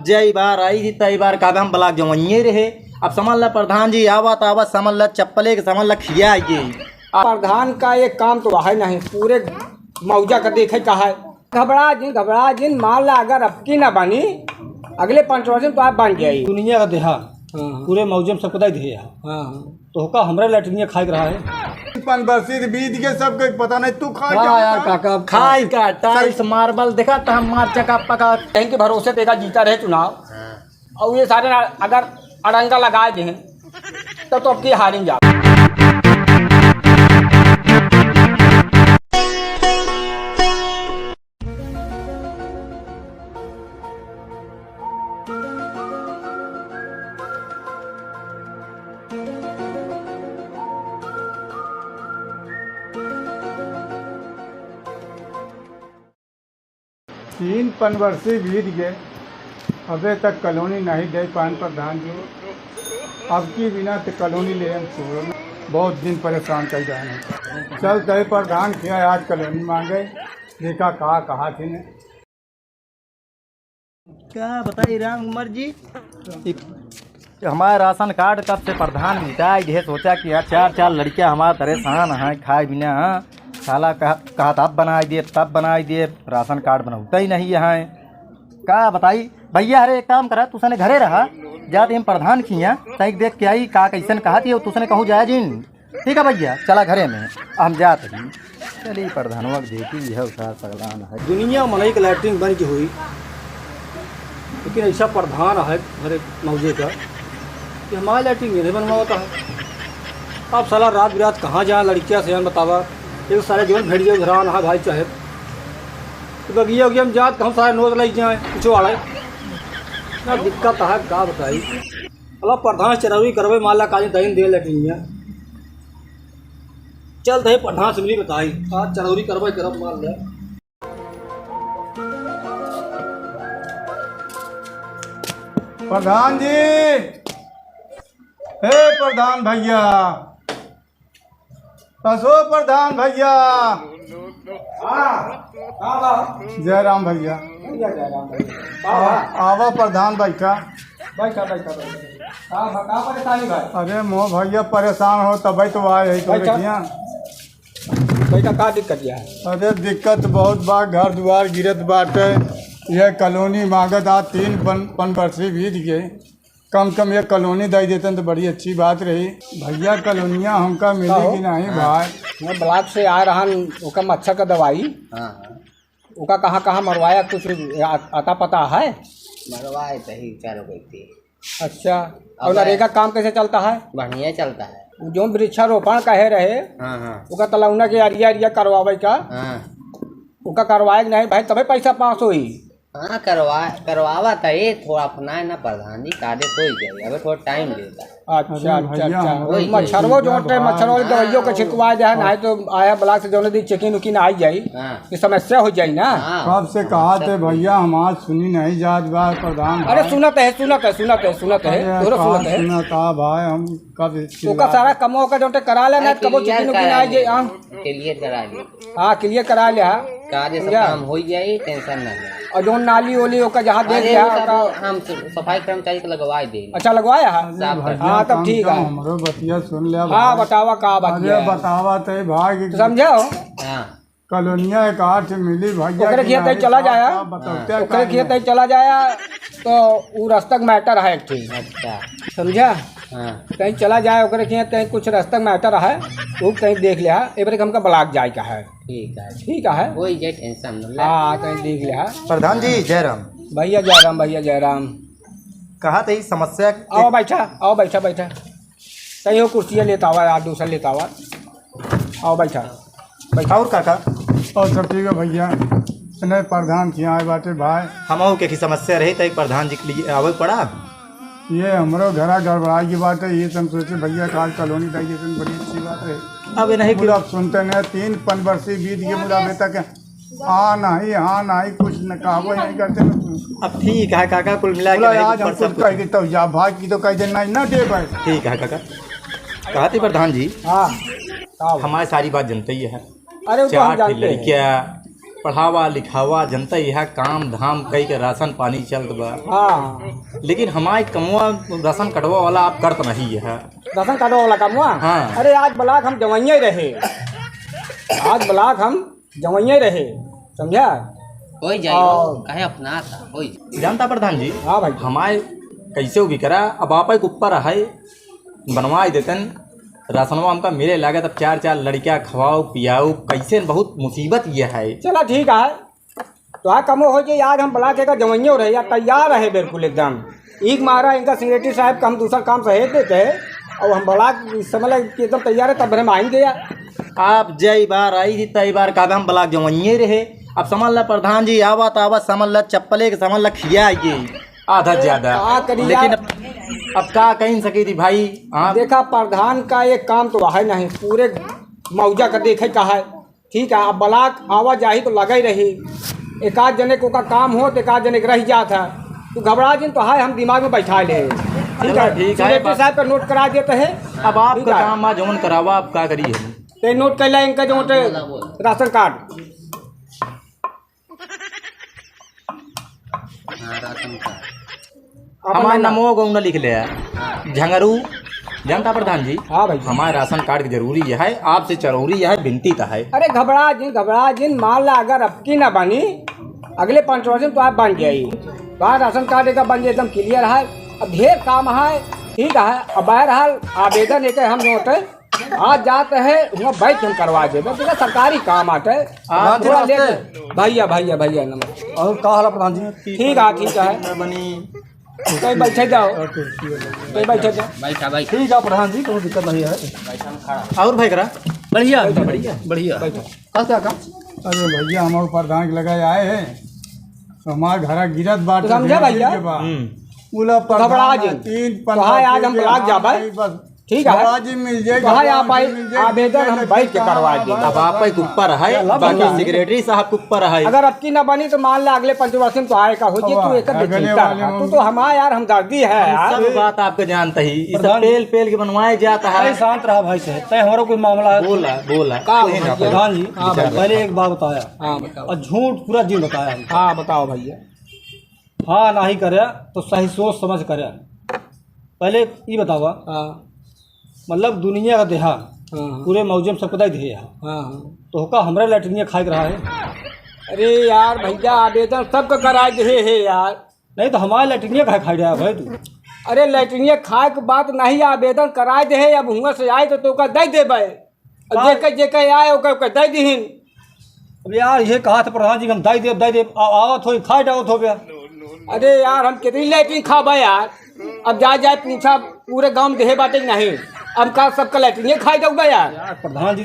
जय बार आई थी तई बार का हम ब्लाक जवइये रहे। अब समझ ल प्रधान जी आवत आवत समझ ल चप्पले के समझ ल खिया ये प्रधान का एक काम तो है नहीं, पूरे मौजा का देखे का है। घबरा जिन मान ला अगर अब की ना बनी अगले 5 वर्ष में तो आप बन जाएगी दुनिया का देहा पूरे मौजम सबको दे दिए। तो होका हमरा लैट्रिनिया खाई रहा है 5 वर्ष बीत के सबको पता नहीं तू खा यार काका खाई का टाइल्स मार्बल देखा था हम मार चका पका कहीं के भरोसे देगा जीता रहे चुनाव और ये सारे अगर अड़ंगा लगाए दें तो अब की हारेंगे जा। 3 वर्ष बीत गए अबे तक कॉलोनी नहीं दे पान प्रधान जी। अब की बिना तो कॉलोनी ले हम छोड़ बहुत दिन परेशान कर जाए। चल तय प्रधान किया आज कॉलोनी मांगे देखा कहा थी ने क्या बताइए राम कुमार जी हमारा राशन कार्ड कब से प्रधान मिटा है। सोचा कि यार 4 लड़कियां हमारा परेशान हैं खाए बिना साला कहा तब बनाई दिए राशन कार्ड बनाता ही नहीं है। क्या बताई भैया अरे एक काम करा तुसने घरे रहा जाते हम प्रधान खिया तक देख के आई का कैसन कहा थी तुसने कहूँ जाया जिन ठीक है भैया चला घरे में हम जाते ही चलिए प्रधानवा देखी है उसका सगलान है। दुनिया मनई के लैट्रिन बन की हुई लेकिन ऐसा प्रधान है हमारे मौजे का कि हमारे लैट्रिन नहीं बनवाता है। अब साला रात बिरात कहाँ जाए लड़कियाँ से बतावा एक सारे जीवन भेड़िए घरान है भाई चाहे तो बगिया उगिया में जात हम सारे नोट लग जाए कुछ वाले ना दिक्कत है का बताई अल्लाह प्रधान चरौरी करवे माला काजी दही दे लैट्रिनिया चल दे प्रधान से मिली बताई आज चरौरी करवे करब माल ले। प्रधान जी हे प्रधान भैया कसो प्रधान भैया जय राम भैया आवा प्रधान बैठा अरे मोह भैया परेशान हो तब तो आए है तो देखिया बेटा का दिक्कत है। अरे दिक्कत बहुत बा घर द्वार गिरत बाटे यह कॉलोनी मांगत आज 3 वर्ष बीत गए कम ये कॉलोनी दे देते तो बड़ी अच्छी बात रही। भैया कॉलोनियाँ हमका मिली कि नहीं भाई मैं ब्लॉक से आ रहा उसका मच्छर का दवाई उसका कहाँ मरवाया कुछ आता पता है मरवाए सही 4 रुपये थी। अच्छा और नरेगा काम कैसे चलता है? बढ़िया चलता है जो वृक्षारोपण कहे रहे उसका तलौना के अरिया करवावे का उसका करवाए नहीं भाई तभी पैसा पास हुई। हाँ करवावा था ये थोड़ा अपना है ना प्रधान जी कादे तो ही जाए अबे थोड़ा टाइम लेता है। अच्छा मच्छरवो जो मच्छरों वाली दवाइयों का छिड़कवा जाए नहीं तो आया ब्लॉक से जो दी चेकिंग उकिन आई जाई ये समस्या हो जाई ना। कब से कहा थे भैया हमार सुनी नहीं जात बा प्रधान। अरे सुनत है भाई हम कब उसका सारा कमो का जो करा लेना कबो चेकिंग उकिन आई जाए क्लियर करा लिया। हाँ क्लियर करा लिया कादे सब काम हो जाए टेंशन ना ले और जो नाली ओली ओका जहाँ देख गया हम सफाई कर्मचारी को लगवा दे। अच्छा लगवाया है हाँ तब ठीक है हमरो बतिया सुन लिया। हाँ बतावा का बात अरे बतावा ते भाई तो समझो कॉलोनिया एक 8 मिली भैया खेत चला जाया चला जाया तो वो रास्तक मैटर है एक ठीक। अच्छा समझा कहीं चला जाए ओकरे खेत कहीं कुछ रास्तक मैटर है वो कहीं देख लिया एक बार हमका ब्लॉक जाए का है। ठीक है कोई जे टेंशन न ले। हाँ कहीं देख लिया प्रधान जी जय राम भैया जय राम कहा था समस्या आओ बैठा कहीं हो कुर्सियाँ लेता हुआ यार दूसरा लेता हुआ आओ बैठा और काका और सब ठीक है भैया नहीं प्रधान किया आए बाटे भाई हम के समस्या रही तो प्रधान जी के लिए आवे पड़ा। ये हमारो घरा गड़बड़ा की बात है ये सब सोचे भैया काल कॉलोनी दी देते बड़ी अच्छी बात है। अब नहीं पूरा सुनते नहीं 3 वर्ष बीत गए मुझे अभी तक हाँ नहीं कुछ न कहबो नहीं करते। अब ठीक है काका कुल मिला के आज हम कुछ कह देता या भाग की तो कह देना ना दे भाई। ठीक है काका कहा थे प्रधान जी हाँ हमारी सारी बात जनते ही है। अरे 4 लड़कियाँ पढ़ावा लिखावा जनता यह काम धाम कई के राशन पानी चलत बा। हाँ लेकिन हमारे कमुआ राशन कटवा वाला आप करत नहीं है। राशन कार्ड वाला काम हुआ। हाँ। अरे आज ब्लाक हम जवैया रहे, आज ब्लाक हम जवैया रहे, समझा। हो जाए कहे अपना था हो जानता प्रधान जी। हाँ भाई। हमारे कैसे भी करा अब आप के ऊपर है बनवा देतन राशनवा हमका मिले लागे तब 4 लड़कियाँ खवाओ पियाओ कैसे बहुत मुसीबत ये है। चला ठीक है तो आ कमो हो जाए। आज हम ब्लाक का जवैया रहे या तैयार रहे बिल्कुल एकदम। एक मारा इनका सेक्रेटरी साहब का हम दूसरा काम सहेज देते हैं और हम ब्लाक समझ एकदम तैयार है तब हम आएंगे यार। आप जय बार आई थी तय बार का हम ब्लाक जवैये रहे। अब समझ ला प्रधान जी आवत आवत समझ ला चप्पले के समझ ला खिया ये आधा ज्यादा। लेकिन अब का कहीं सकी थी भाई। आप देखा प्रधान का एक काम तो है नहीं, पूरे मौजा का देखे का है। ठीक है अब ब्लाक आवाजाही तो लगा ही रही। एक आध जने को का काम हो तो एक आध जने रह जाता है तो घबरा जिन तो है हम दिमाग में बैठा ले। ठीक है सेक्रेटरी साहब का नोट करा देते हैं। अब आपका काम आ जौन करावा आप का करिए तो नोट कर ला इनका जो राशन कार्ड। राशन कार्ड हमारे नमो गौन लिख ले झंगरू। जनता प्रधान जी। हाँ भाई। हमारे राशन कार्ड की जरूरी है आपसे जरूरी है विनती तो है। अरे घबरा जिन मान ला अगर अब की ना बनी अगले 5 वर्ष में तो आप बन जाइए। तो राशन कार्ड का बन जाए एकदम क्लियर है। अब ढेर काम है। ठीक है अब बहरहाल आवेदन एक हम नोट आज जाते हैं वहाँ बैठ हम करवा देते तो सरकारी काम आते आप थोड़ा लेट। भैया नमस्ते। और का हाल है प्रधान जी? ठीक है बनी कहीं बैठे जाओ, कहीं बैठे जाओ। बैठा भाई ठीक है प्रधान जी कोई दिक्कत नहीं है। और भाई करा बढ़िया बढ़िया बैठो। का अरे भैया हमारे प्रधान के लगाए आए हैं तो हमारे घर गिरत बात समझे भैया? बोला घबरा जी। 3 आज हम ब्लाक जाबे। बस ठीक है घबराजी मिल जाए। तो आप आवेदन हम बैठ के करवा देंगे। अब आप के ऊपर है बाकी सेक्रेटरी साहब के ऊपर है। अगर अब की ना बनी तो मान ला अगले 5 वर्ष में तो आएगा हो जाए। तू एक तो हमारा यार हमदर्दी है यार। सब बात आपको जानते ही इस पेल पेल के बनवाए जाता है। शांत रहा भाई साहब तय हमारा कोई मामला है। बोला प्रधान जी पहले एक बात बताया। हाँ बताओ। और झूठ पूरा दिन बताया हमको। हाँ बताओ भैया। हाँ नहीं करे तो सही सोच समझ करे। पहले ये बतावा मतलब दुनिया का देहा पूरे मौजम सबको दे दिए तो होका हमरा लैट्रिनिया खाए रहा है। अरे यार भैया आवेदन सबको करा दे है यार। नहीं तो हमारे लैट्रिनिया खाए खाई रहा है भाई तू। अरे लैट्रिनिया खाए के बात नहीं आवेदन करा दे है। अब हुआ से आए तो का दे देबे जेके आए ओकर दे दीहिन। अब यार ये कहा था प्रधान जी हम दे दे आवत हो खाए डावत हो गया। अरे यार हम कितनी लैट्रिन खाबा यार। अब जाए पूछा पूरे गांव देहे बाटे नहीं। अब का सबका लैट्रिन खाई जाऊगा यार। प्रधान जी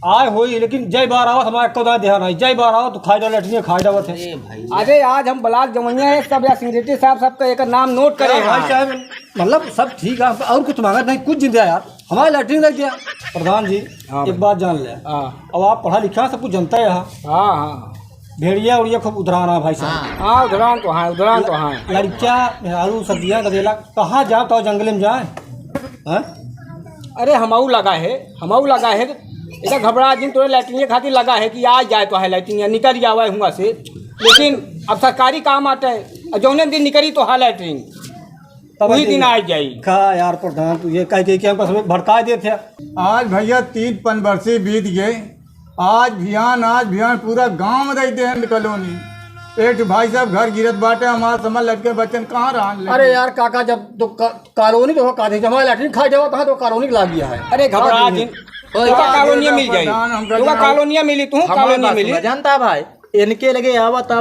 आए हो लेकिन जय बार आवत हमारे को ध्यान है। जय बार आवत तो खाई डाव लैट्रिन खाई डावत है। अरे आज हम ब्लाक जवैया है सब या सेक्रेटरी साहब सबका एक नाम नोट करें। भाई साहब मतलब सब ठीक है और कुछ मांगा नहीं कुछ जिंदा यार हमारे लैट्रिन लग गया। प्रधान जी एक बात जान ले अब आप पढ़ा लिखा सब कुछ जनता है यहाँ। हाँ भेड़िया उड़िया खूब उधराना भाई साहब। हाँ उधरान तो हाँ लड़कियाँ मेहरू सब्जियाँ गदेला कहाँ जाओ तो जंगल में जाए। अरे हमाऊ लगा है इधर घबरा दिन तोरे लैट्रिन खातिर लगा है कि आ जाए तो है लैट्रिन निकल जावा हुआ से। लेकिन अब सरकारी काम आता है जौने दिन निकली तो हाँ लैट्रिन वही दिन आ जाए। का यार प्रधान तू ये कह के हमको सब भड़का देते। आज भैया 3 पंचवर्षीय बीत गए। आज भियान पूरा गांव में रहते हैं कॉलोनी। एक भाई साहब घर गिरत बाटे हमारा समझ लड़के बच्चन कहाँ रहा। अरे यार काका जब तो कॉलोनी तो का हमारे लैट्रिन खा जाओ तो कॉलोनी ला गया है। अरे घबरा दिन कॉलोनिया मिल जाएगी कॉलोनिया मिली तू कॉलोनिया मिली। जानता भाई इनके लगे आवत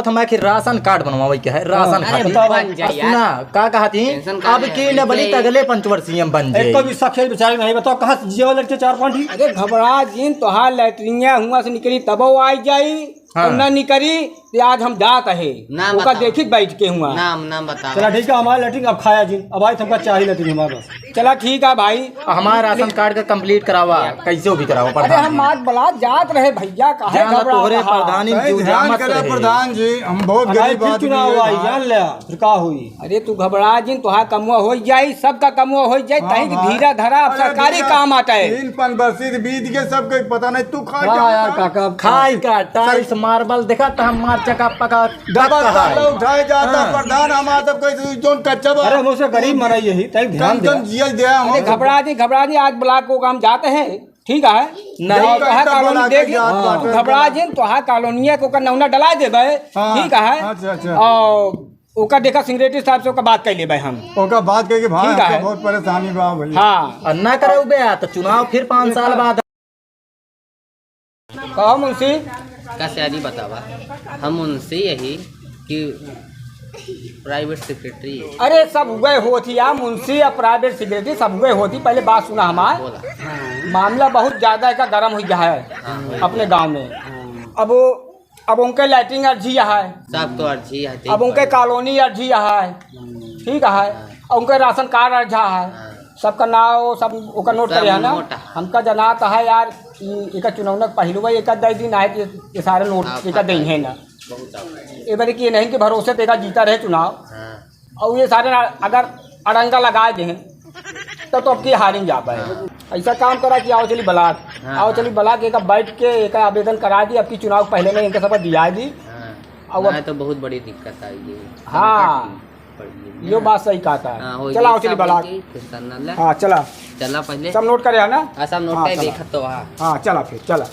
हमारे राशन कार्ड बनवावे के है। राशन कार्ड सुना का कहा थी अब की न बनी अगले 5 वर्षीय बन जाए। कभी सखे बेचारे नहीं बताओ कहाँ जीवा लड़के 4-5 ही। अरे घबरा जिन तो हाँ लैट्रिनिया हुआ से निकली तब आई जाई हाँ। और न निकरी तो आज हम जात है नाम ओका बताओ। देखी बैठ के हुआ। नाम बता। चला ठीक है, हमारे लैट्रिन अब खाया जिन अब भाई तुमका चाहिए लैट्रिन हमारे पास। चला ठीक है भाई। हमारा राशन कार्ड का कंप्लीट करावा, कैसे भी करावा अरे प्रधान हम जी। आज बला जात रहे भैया काहे जान घबरा तोहरे रहा? प्रधानी नहीं, जो ध्यान जामत करा रहे। प्रधान जी, हम बहुत अनाज गरीब फिर आदमी चुनाव आई हैं। जान ले फिर का हुई। अरे तू घबरा जिन तुहार कमुआ हो जाई, सबका कमुआ हो जाई, हाँ तही भाई। धीरा धरा अब अरे सरकारी भैया, काम आता है। 3 बरसी बीत के सबको पता नहीं, तू खा हाँ यार काका खाई का टाइल्स मार्बल देखा था हम मार चका पका डबल ताला उठाए जाता हाँ। प्रधान हमारा सबको जोन कच्चा बा। अरे मुझसे गरीब मराई यही तई ध्यान कम दे। कम जिया दे हम। अरे घबरा जी आज ब्लॉक को काम जाते हैं, ठीक है नहीं, और तोहार कैसा कॉलोनी बना के देख जात हाँ। बाटे। घबरा जिन तोहार कॉलोनिया को नौना डला देबे, हाँ। ठीक है अच्छा, अच्छा। और ओका देखा सिगरेटी साहब से ओका बात कर लेबे हम। ओका बात करके भाई ठीक है। हमको बहुत परेशानी बा भैया। हाँ अन्ना करो बे तो चुनाव फिर 5 साल बाद। कहो मुंशी। का शादी बतावा। हम उनसे यही कि प्राइवेट सेक्रेटरी अरे सब हुए होती या मुंशी या प्राइवेट सेक्रेटरी सब हुए होती, पहले बात सुना हमार। बोला। मामला बहुत ज्यादा का गर्म हो गया है अपने गांव में। अब उनके लाइटिंग अर्जी है, सब तो अर्जी है। अब उनके कॉलोनी अर्जी है, ठीक है और उनके राशन कार्ड अर्जा है, सबका नाम सब ओका नोट सब करे है ना। नोट है। हमका जनात है यार एक चुनाव पहलुआ एक 10 दिन आए ये सारे नोट एक दे है ना। बहुत आवश्यक। ये बारी कि नहीं के भरोसे तेगा जीता रहे चुनाव हाँ। और ये सारे अगर अड़ंगा लगाए दें तो अब की हारिंग जा पाए। ऐसा काम करा कि आओ चली बलाक, हाँ। आओ चली बलाक एक बैठ के एक आवेदन करा दी, अब की चुनाव पहले में इनके सब दिया दी। हाँ। अब नहीं तो बहुत बड़ी दिक्कत आई ये। हाँ पड़ी यो बात सही कहता हाँ, है। हो चला आओ गई, चली सब हो बलाक। गई, फिर करना ला। हाँ चला चला पहले सब नोट करे है ना। सब नोट हाँ, का चला। देखत तो हाँ। हाँ चला फिर चला।